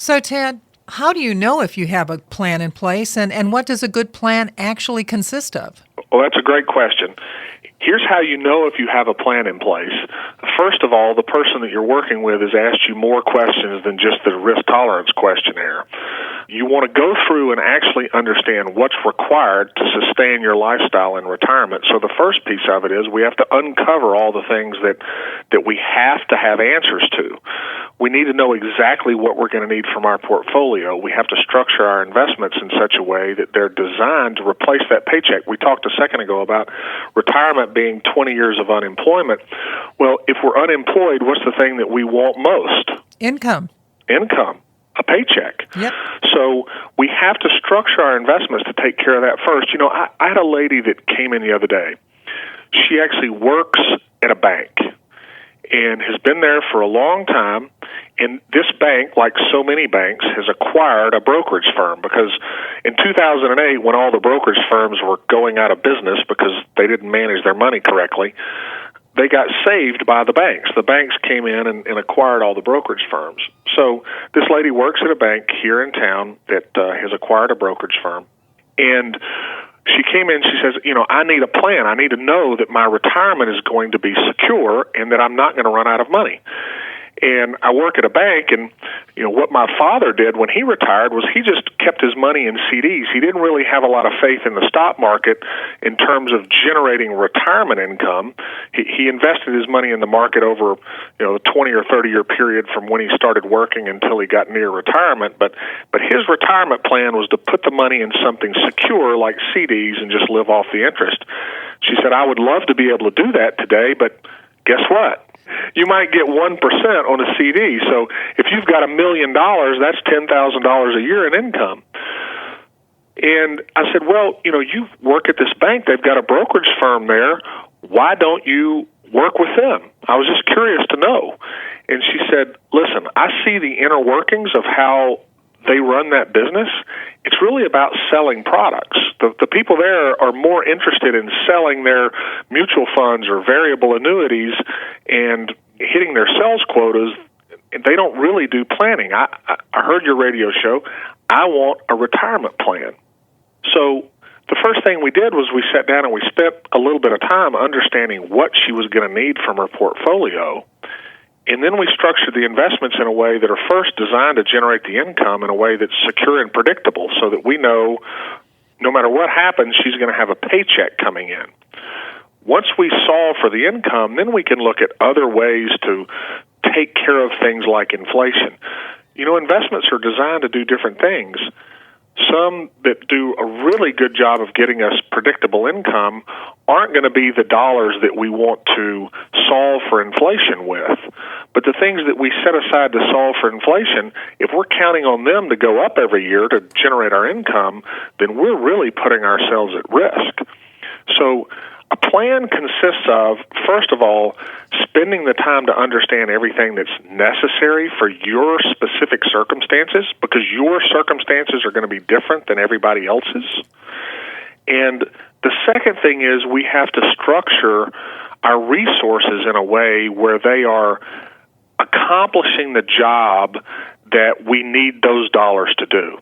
So, Ted, how do you know if you have a plan in place, and what does a good plan actually consist of? Well, that's a great question. Here's how you know if you have a plan in place. First of all, the person that you're working with has asked you more questions than just the risk tolerance questionnaire. You want to go through and actually understand what's required to sustain your lifestyle in retirement. So the first piece of it is we have to uncover all the things that we have to have answers to. We need to know exactly what we're going to need from our portfolio. We have to structure our investments in such a way that they're designed to replace that paycheck. We talked a second ago about retirement being 20 years of unemployment. Well, if we're unemployed, what's the thing that we want most? Income. A paycheck. Yep. So we have to structure our investments to take care of that first. You know, I had a lady that came in the other day. She actually works at a bank and has been there for a long time. And this bank, like so many banks, has acquired a brokerage firm because in 2008, when all the brokerage firms were going out of business because they didn't manage their money correctly, they got saved by the banks. The banks came in and acquired all the brokerage firms. So this lady works at a bank here in town that has acquired a brokerage firm. And she came in, she says, I need a plan. I need to know that my retirement is going to be secure and that I'm not going to run out of money. And I work at a bank, and what my father did when he retired was he just kept his money in CDs. He didn't really have a lot of faith in the stock market in terms of generating retirement income. He invested his money in the market over a 20 or 30 year period from when he started working until he got near retirement. But his retirement plan was to put the money in something secure like CDs and just live off the interest. She said, I would love to be able to do that today, but guess what? You might get 1% on a CD. So if you've got $1 million, that's $10,000 a year in income. And I said, well, you work at this bank. They've got a brokerage firm there. Why don't you work with them? I was just curious to know. And she said, listen, I see the inner workings of how they run that business. It's really about selling products. The people there are more interested in selling their mutual funds or variable annuities and hitting their sales quotas. They don't really do planning. I heard your radio show. I want a retirement plan. So the first thing we did was we sat down and we spent a little bit of time understanding what she was going to need from her portfolio. And then we structured the investments in a way that are first designed to generate the income in a way that's secure and predictable so that we know no matter what happens, she's going to have a paycheck coming in. Once we solve for the income, then we can look at other ways to take care of things like inflation. Investments are designed to do different things. Some that do a really good job of getting us predictable income aren't going to be the dollars that we want to solve for inflation with. But the things that we set aside to solve for inflation, if we're counting on them to go up every year to generate our income, then we're really putting ourselves at risk. So a plan consists of, first of all, spending the time to understand everything that's necessary for your specific circumstances, because your circumstances are going to be different than everybody else's. And the second thing is we have to structure our resources in a way where they are accomplishing the job that we need those dollars to do.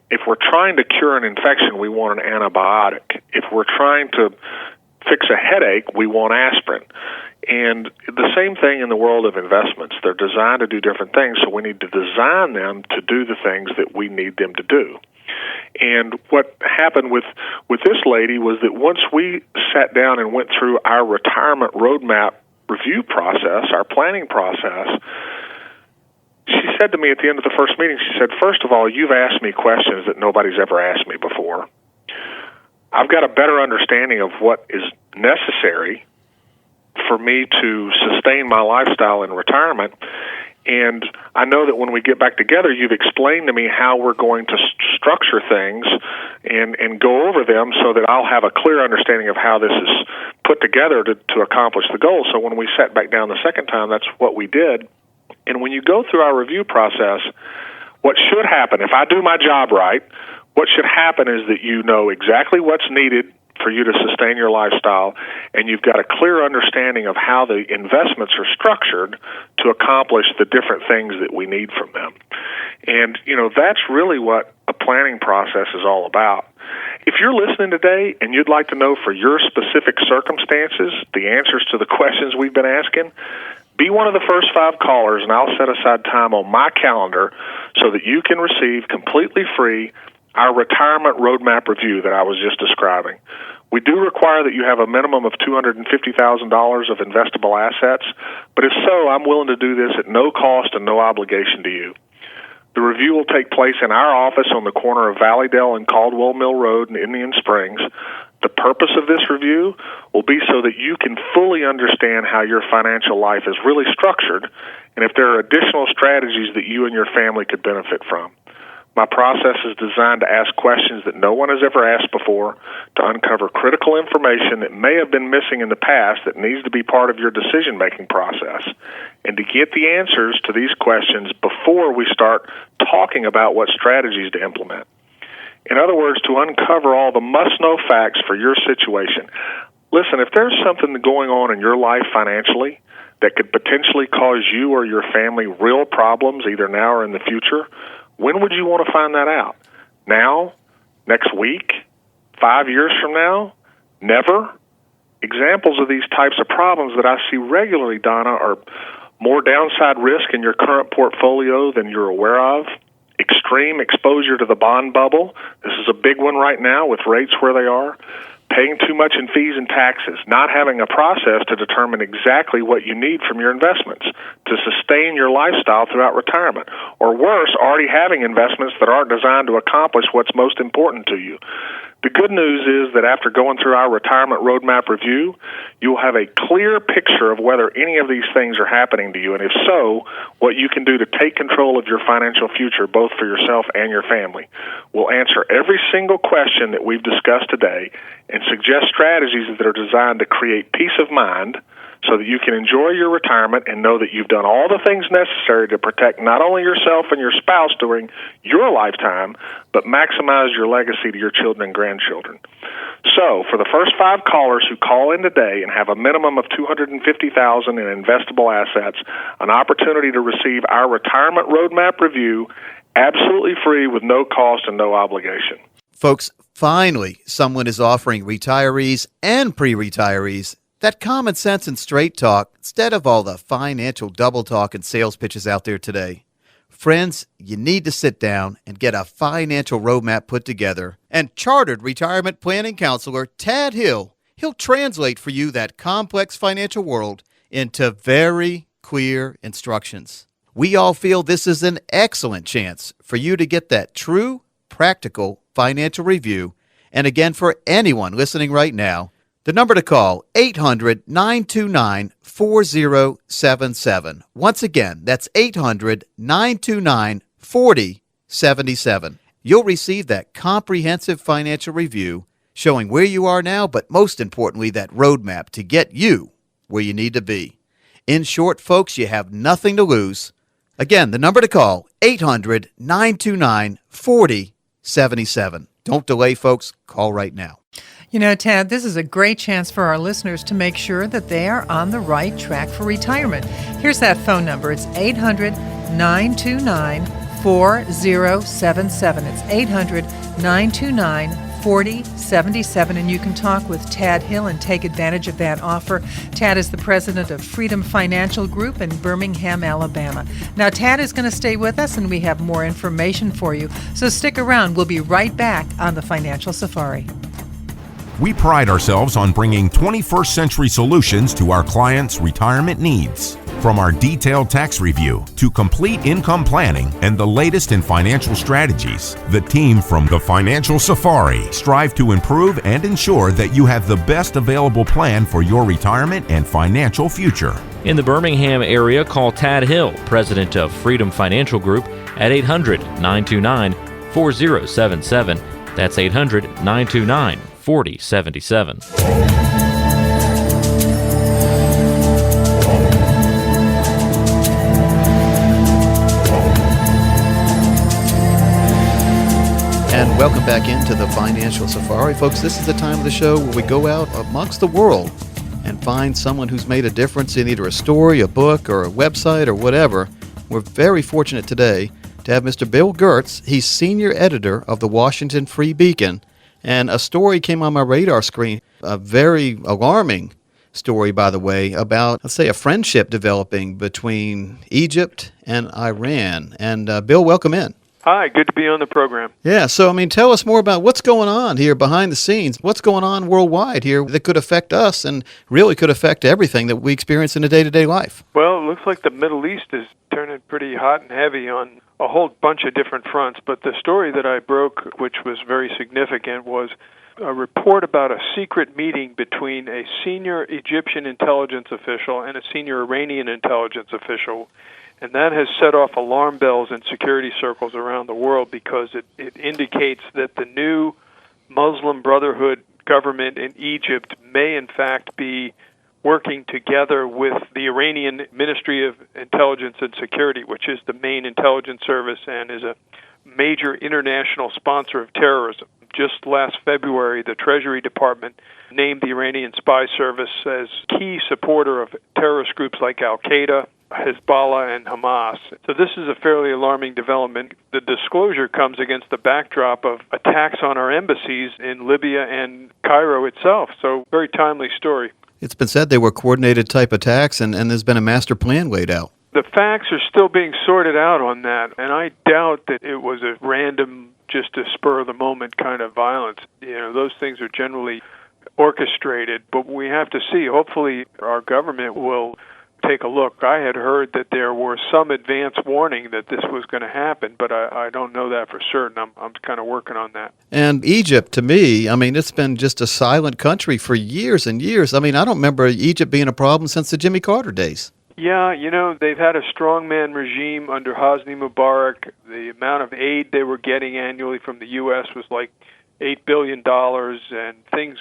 If we're trying to cure an infection, we want an antibiotic. If we're trying to fix a headache, we want aspirin. And the same thing in the world of investments. They're designed to do different things, so we need to design them to do the things that we need them to do. And what happened with this lady was that once we sat down and went through our retirement roadmap review process, our planning process, she said to me at the end of the first meeting, she said, first of all, you've asked me questions that nobody's ever asked me before. I've got a better understanding of what is necessary for me to sustain my lifestyle in retirement. And I know that when we get back together, you've explained to me how we're going to structure things and go over them so that I'll have a clear understanding of how this is put together to accomplish the goal. So when we sat back down the second time, that's what we did. And when you go through our review process, what should happen, if I do my job right, what should happen is that you know exactly what's needed for you to sustain your lifestyle, and you've got a clear understanding of how the investments are structured to accomplish the different things that we need from them. And, that's really what a planning process is all about. If you're listening today and you'd like to know for your specific circumstances the answers to the questions we've been asking, be one of the first 5 callers, and I'll set aside time on my calendar so that you can receive completely free our retirement roadmap review that I was just describing. We do require that you have a minimum of $250,000 of investable assets, but if so, I'm willing to do this at no cost and no obligation to you. The review will take place in our office on the corner of Valleydale and Caldwell Mill Road in Indian Springs. The purpose of this review will be so that you can fully understand how your financial life is really structured and if there are additional strategies that you and your family could benefit from. My process is designed to ask questions that no one has ever asked before, to uncover critical information that may have been missing in the past that needs to be part of your decision-making process, and to get the answers to these questions before we start talking about what strategies to implement. In other words, to uncover all the must-know facts for your situation. Listen, if there's something going on in your life financially that could potentially cause you or your family real problems, either now or in the future, when would you want to find that out? Now? Next week? 5 years from now? Never? Examples of these types of problems that I see regularly, Donna, are more downside risk in your current portfolio than you're aware of, extreme exposure to the bond bubble. This is a big one right now with rates where they are. Paying too much in fees and taxes, not having a process to determine exactly what you need from your investments to sustain your lifestyle throughout retirement, or worse, already having investments that aren't designed to accomplish what's most important to you. The good news is that after going through our retirement roadmap review, you'll have a clear picture of whether any of these things are happening to you, and if so, what you can do to take control of your financial future, both for yourself and your family. We'll answer every single question that we've discussed today and suggest strategies that are designed to create peace of mind so that you can enjoy your retirement and know that you've done all the things necessary to protect not only yourself and your spouse during your lifetime, but maximize your legacy to your children and grandchildren. So, for the first 5 callers who call in today and have a minimum of $250,000 in investable assets, an opportunity to receive our retirement roadmap review absolutely free with no cost and no obligation. Folks, finally, someone is offering retirees and pre-retirees that common sense and straight talk instead of all the financial double talk and sales pitches out there today. Friends, you need to sit down and get a financial roadmap put together. And chartered retirement planning counselor Tad Hill, he'll translate for you that complex financial world into very clear instructions. We all feel this is an excellent chance for you to get that true, practical financial review. And again, for anyone listening right now, the number to call, 800-929-4077. Once again, that's 800-929-4077. You'll receive that comprehensive financial review showing where you are now, but most importantly, that roadmap to get you where you need to be. In short, folks, you have nothing to lose. Again, the number to call, 800-929-4077. Don't delay, folks. Call right now. You know, Tad, this is a great chance for our listeners to make sure that they are on the right track for retirement. Here's that phone number. It's 800-929-4077. It's 800-929-4077, and you can talk with Tad Hill and take advantage of that offer. Tad is the president of Freedom Financial Group in Birmingham, Alabama. Now, Tad is going to stay with us, and we have more information for you. So stick around. We'll be right back on the Financial Safari. We pride ourselves on bringing 21st century solutions to our clients' retirement needs. From our detailed tax review to complete income planning and the latest in financial strategies, the team from the Financial Safari strive to improve and ensure that you have the best available plan for your retirement and financial future. In the Birmingham area, call Tad Hill, president of Freedom Financial Group, at 800-929-4077. That's 800-929-4077. And welcome back into the Financial Safari. Folks, this is the time of the show where we go out amongst the world and find someone who's made a difference in either a story, a book, or a website, or whatever. We're very fortunate today to have Mr. Bill Gertz. He's senior editor of the Washington Free Beacon. And a story came on my radar screen, a very alarming story, by the way, about, let's say, a friendship developing between Egypt and Iran. And Bill, welcome in. Hi, good to be on the program. Yeah, so, tell us more about what's going on here behind the scenes. What's going on worldwide here that could affect us and really could affect everything that we experience in a day-to-day life? Well, it looks like the Middle East is turning pretty hot and heavy on a whole bunch of different fronts. But the story that I broke, which was very significant, was a report about a secret meeting between a senior Egyptian intelligence official and a senior Iranian intelligence official. And that has set off alarm bells in security circles around the world because it indicates that the new Muslim Brotherhood government in Egypt may in fact be working together with the Iranian Ministry of Intelligence and Security, which is the main intelligence service and is a major international sponsor of terrorism. Just last February, the Treasury Department named the Iranian spy service as key supporter of terrorist groups like Al-Qaeda, Hezbollah, and Hamas. So this is a fairly alarming development. The disclosure comes against the backdrop of attacks on our embassies in Libya and Cairo itself. So very timely story. It's been said they were coordinated type attacks, and there's been a master plan laid out. The facts are still being sorted out on that, and I doubt that it was a random, just a spur-of-the-moment kind of violence. Those things are generally orchestrated, but we have to see. Hopefully our government will take a look. I had heard that there were some advance warning that this was going to happen, but I don't know that for certain. I'm kind of working on that. And Egypt, to me, it's been just a silent country for years and years. I don't remember Egypt being a problem since the Jimmy Carter days. Yeah, they've had a strongman regime under Hosni Mubarak. The amount of aid they were getting annually from the U.S. was like $8 billion, and things,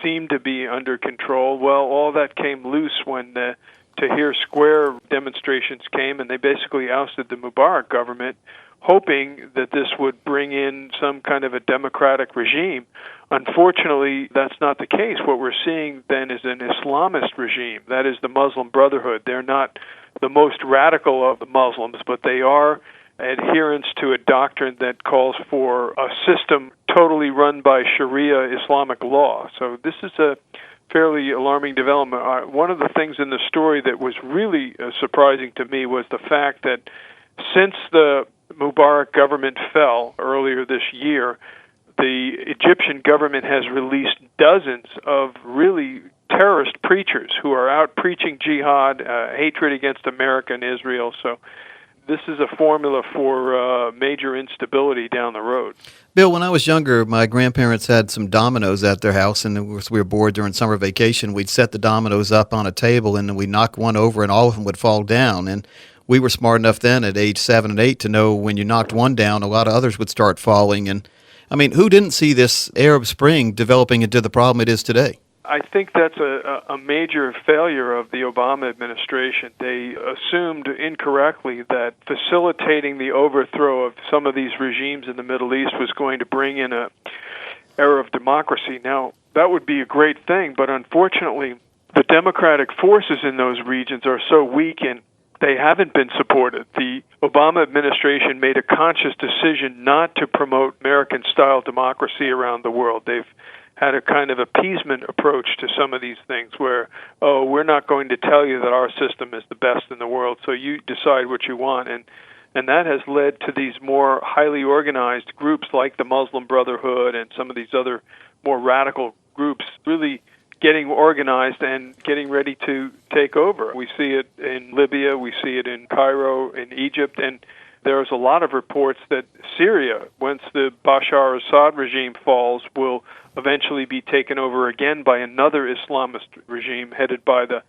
seemed to be under control. Well, all that came loose when the Tahrir Square demonstrations came, and they basically ousted the Mubarak government, hoping that this would bring in some kind of a democratic regime. Unfortunately, that's not the case. What we're seeing then is an Islamist regime. That is the Muslim Brotherhood. They're not the most radical of the Muslims, but they are adherents to a doctrine that calls for a system totally run by Sharia Islamic law. So this is a fairly alarming development. One of the things in the story that was really surprising to me was the fact that since the Mubarak government fell earlier this year, the Egyptian government has released dozens of really terrorist preachers who are out preaching jihad, hatred against America and Israel. So this is a formula for major instability down the road. Bill, when I was younger, my grandparents had some dominoes at their house, and we were bored during summer vacation. We'd set the dominoes up on a table, and then we'd knock one over, and all of them would fall down. And we were smart enough then at age 7 and 8 to know when you knocked one down, a lot of others would start falling. And, who didn't see this Arab Spring developing into the problem it is today? I think that's a major failure of the Obama administration. They assumed incorrectly that facilitating the overthrow of some of these regimes in the Middle East was going to bring in an era of democracy. Now, that would be a great thing, but unfortunately, the democratic forces in those regions are so weak and they haven't been supported. The Obama administration made a conscious decision not to promote American-style democracy around the world. They've had a kind of appeasement approach to some of these things where, we're not going to tell you that our system is the best in the world, so you decide what you want. And that has led to these more highly organized groups like the Muslim Brotherhood and some of these other more radical groups really getting organized and getting ready to take over. We see it in Libya, we see it in Cairo, in Egypt, and there's a lot of reports that Syria, once the Bashar al-Assad regime falls, will eventually be taken over again by another Islamist regime headed by the